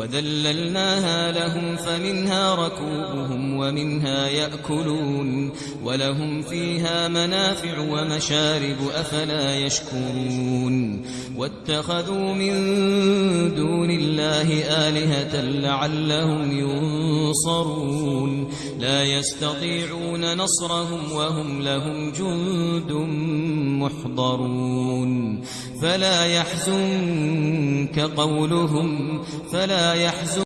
وذللناها لهم فمنها ركوبهم ومنها يأكلون ولهم فيها منافع ومشارب أفلا يشكرون واتخذوا من دون الله آلهة لعلهم ينصرون لا يستطيعون نصرهم وهم لهم جند محضرون فلا يحزنك قولهم